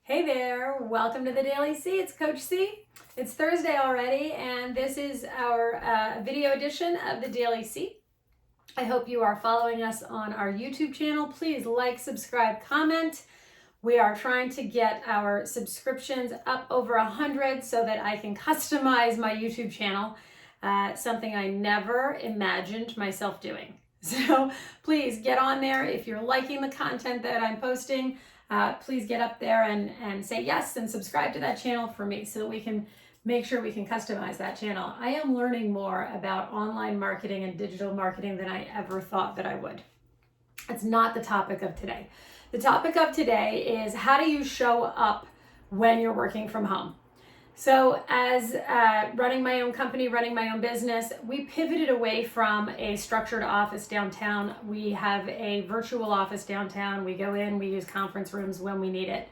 Hey there, welcome to the Daily C. It's Coach C. It's Thursday already, and this is our video edition of the Daily C. I hope you are following us on our YouTube channel. Please like, subscribe, comment. We are trying to get our subscriptions up over 100 so that I can customize my YouTube channel, something I never imagined myself doing. So please get on there. If you're liking the content that I'm posting, please get up there and say yes and subscribe to that channel for me so that we can make sure we can customize that channel. I am learning more about online marketing and digital marketing than I ever thought that I would. It's not the topic of today. The topic of today is how do you show up when you're working from home? So as running my own company, running my own business, we pivoted away from a structured office downtown. We have a virtual office downtown. We go in, we use conference rooms when we need it.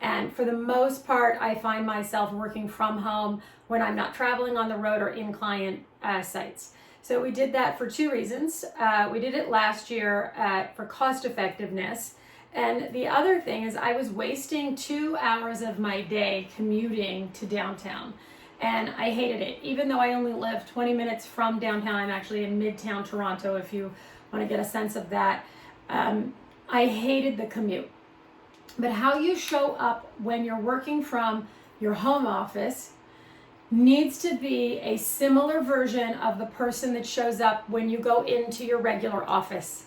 And for the most part, I find myself working from home when I'm not traveling on the road or in client sites. So we did that for two reasons. We did it last year for cost effectiveness. And the other thing is I was wasting 2 hours of my day commuting to downtown. And I hated it. Even though I only live 20 minutes from downtown, I'm actually in Midtown Toronto, if you want to get a sense of that. I hated the commute. But how you show up when you're working from your home office needs to be a similar version of the person that shows up when you go into your regular office.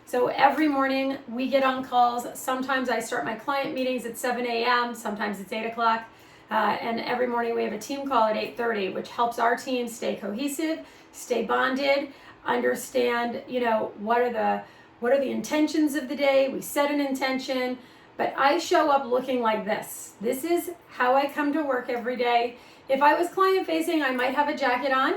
So every morning we get on calls. Sometimes I start my client meetings at 7 a.m., sometimes it's 8 o'clock. And every morning we have a team call at 8:30, which helps our team stay cohesive, stay bonded, understand, what are the intentions of the day. We set an intention, but I show up looking like this. This is how I come to work every day. If I was client facing, I might have a jacket on.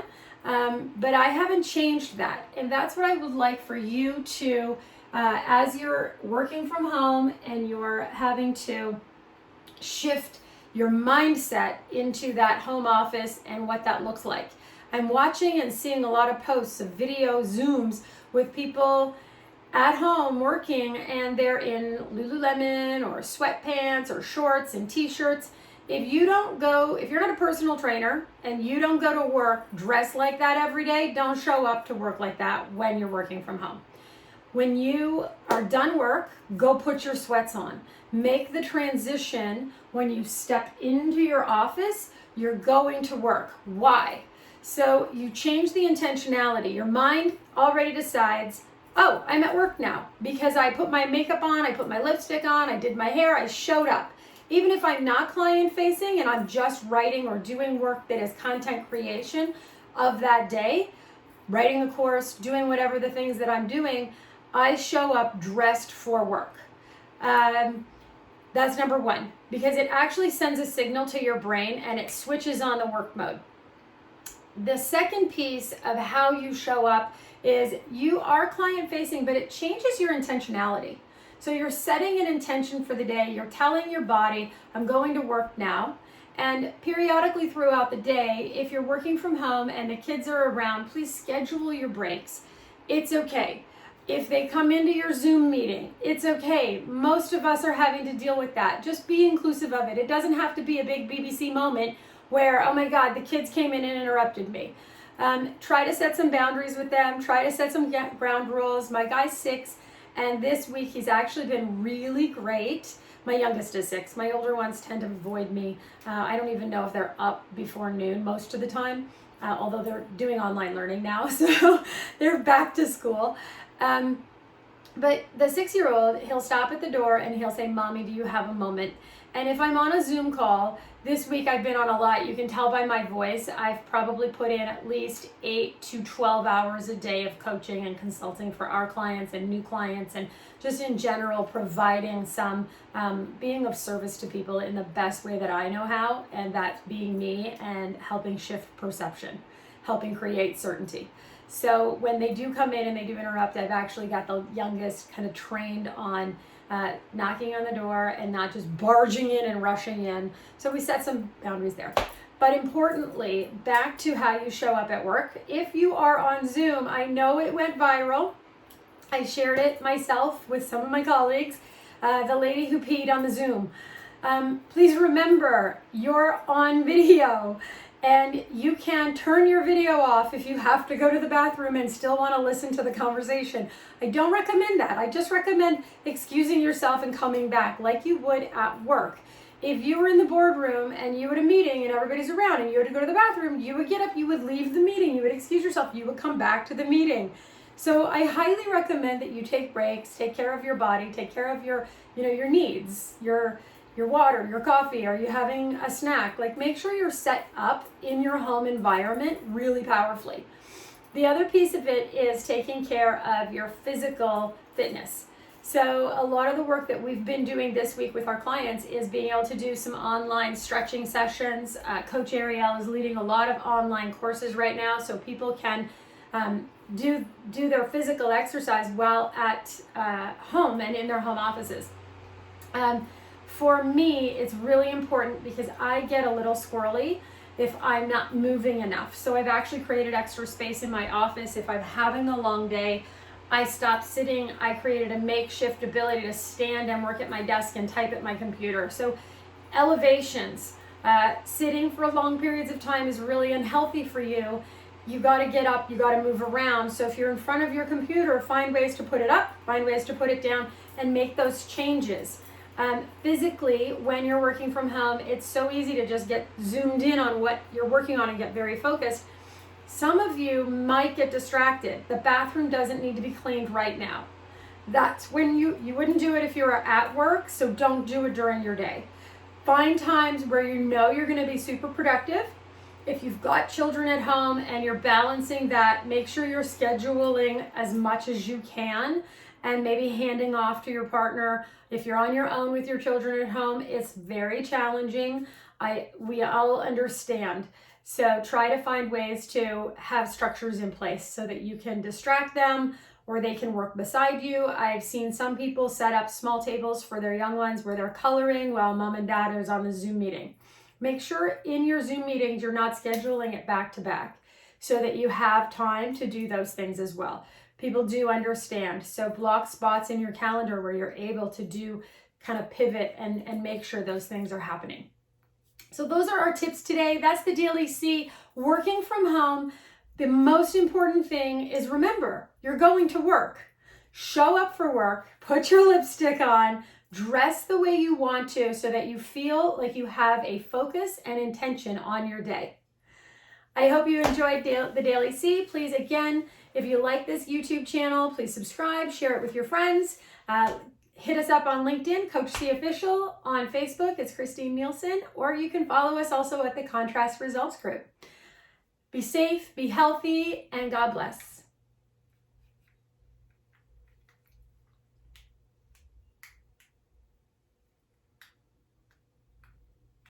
But I haven't changed that. And that's what I would like for you to, as you're working from home and you're having to shift your mindset into that home office and what that looks like. I'm watching and seeing a lot of posts of video Zooms with people at home working and they're in Lululemon or sweatpants or shorts and t-shirts. If you're not a personal trainer and you don't go to work dressed like that every day, don't show up to work like that when you're working from home. When you are done work, go put your sweats on. Make the transition when you step into your office, you're going to work. Why? So you change the intentionality. Your mind already decides, oh, I'm at work now because I put my makeup on, I put my lipstick on, I did my hair, I showed up. Even if I'm not client facing and I'm just writing or doing work that is content creation of that day, writing a course, doing whatever the things that I'm doing, I show up dressed for work. That's number one, because it actually sends a signal to your brain and it switches on the work mode. The second piece of how you show up is you are client facing, but it changes your intentionality. So you're setting an intention for the day. You're telling your body, I'm going to work now. And periodically throughout the day, if you're working from home and the kids are around, please schedule your breaks. It's okay. If they come into your Zoom meeting, it's okay. Most of us are having to deal with that. Just be inclusive of it. It doesn't have to be a big BBC moment where, oh my God, the kids came in and interrupted me. Try to set some boundaries with them. Try to set some ground rules. My guy's 6. And this week, he's actually been really great. My youngest is 6. My older ones tend to avoid me. I don't even know if they're up before noon most of the time, although they're doing online learning now, so they're back to school. But the 6-year-old, he'll stop at the door and he'll say, Mommy, do you have a moment? And if I'm on a Zoom call, this week I've been on a lot. You can tell by my voice. I've probably put in at least 8 to 12 hours a day of coaching and consulting for our clients and new clients, and just in general providing some being of service to people in the best way that I know how, and that's being me and helping shift perception, helping create certainty. So when they do come in and they do interrupt, I've actually got the youngest kind of trained on knocking on the door and not just barging in and rushing in. So we set some boundaries there. But importantly, back to how you show up at work. If you are on Zoom, I know it went viral. I shared it myself with some of my colleagues. The lady who peed on the Zoom. Please remember, you're on video and you can turn your video off if you have to go to the bathroom and still want to listen to the conversation. I don't recommend that. I just recommend excusing yourself and coming back like you would at work. If you were in the boardroom and you had a meeting and everybody's around and you had to go to the bathroom, you would get up, you would leave the meeting, you would excuse yourself, you would come back to the meeting. So I highly recommend that you take breaks, take care of your body, take care of your needs, your water, your coffee. Are you having a snack? Like, make sure you're set up in your home environment really powerfully. The other piece of it is taking care of your physical fitness. So a lot of the work that we've been doing this week with our clients is being able to do some online stretching sessions. Coach Ariel is leading a lot of online courses right now, so people can do their physical exercise while at home and in their home offices. For me, it's really important because I get a little squirrely if I'm not moving enough. So I've actually created extra space in my office. If I'm having a long day, I stop sitting. I created a makeshift ability to stand and work at my desk and type at my computer. So elevations, sitting for long periods of time is really unhealthy for you. You got to get up, you got to move around. So if you're in front of your computer, find ways to put it up, find ways to put it down, and make those changes. Physically, when you're working from home, it's so easy to just get zoomed in on what you're working on and get very focused. Some of you might get distracted. The bathroom doesn't need to be cleaned right now. That's when you wouldn't do it if you were at work, so don't do it during your day. Find times where you know you're going to be super productive. If you've got children at home and you're balancing that, make sure you're scheduling as much as you can and maybe handing off to your partner. If you're on your own with your children at home, it's very challenging. We all understand. So try to find ways to have structures in place so that you can distract them or they can work beside you. I've seen some people set up small tables for their young ones where they're coloring while mom and dad is on a Zoom meeting. Make sure in your Zoom meetings you're not scheduling it back to back so that you have time to do those things as well. People do understand. So block spots in your calendar where you're able to do kind of pivot and make sure those things are happening. So those are our tips today. That's the Daily C. Working from home, the most important thing is remember, you're going to work. Show up for work, put your lipstick on, dress the way you want to so that you feel like you have a focus and intention on your day. I hope you enjoyed the Daily C. Please, again, if you like this YouTube channel, please subscribe, share it with your friends. Hit us up on LinkedIn, Coach C Official. On Facebook, it's Christine Nielsen, or you can follow us also at the Contrast Results Group. Be safe, be healthy, and God bless.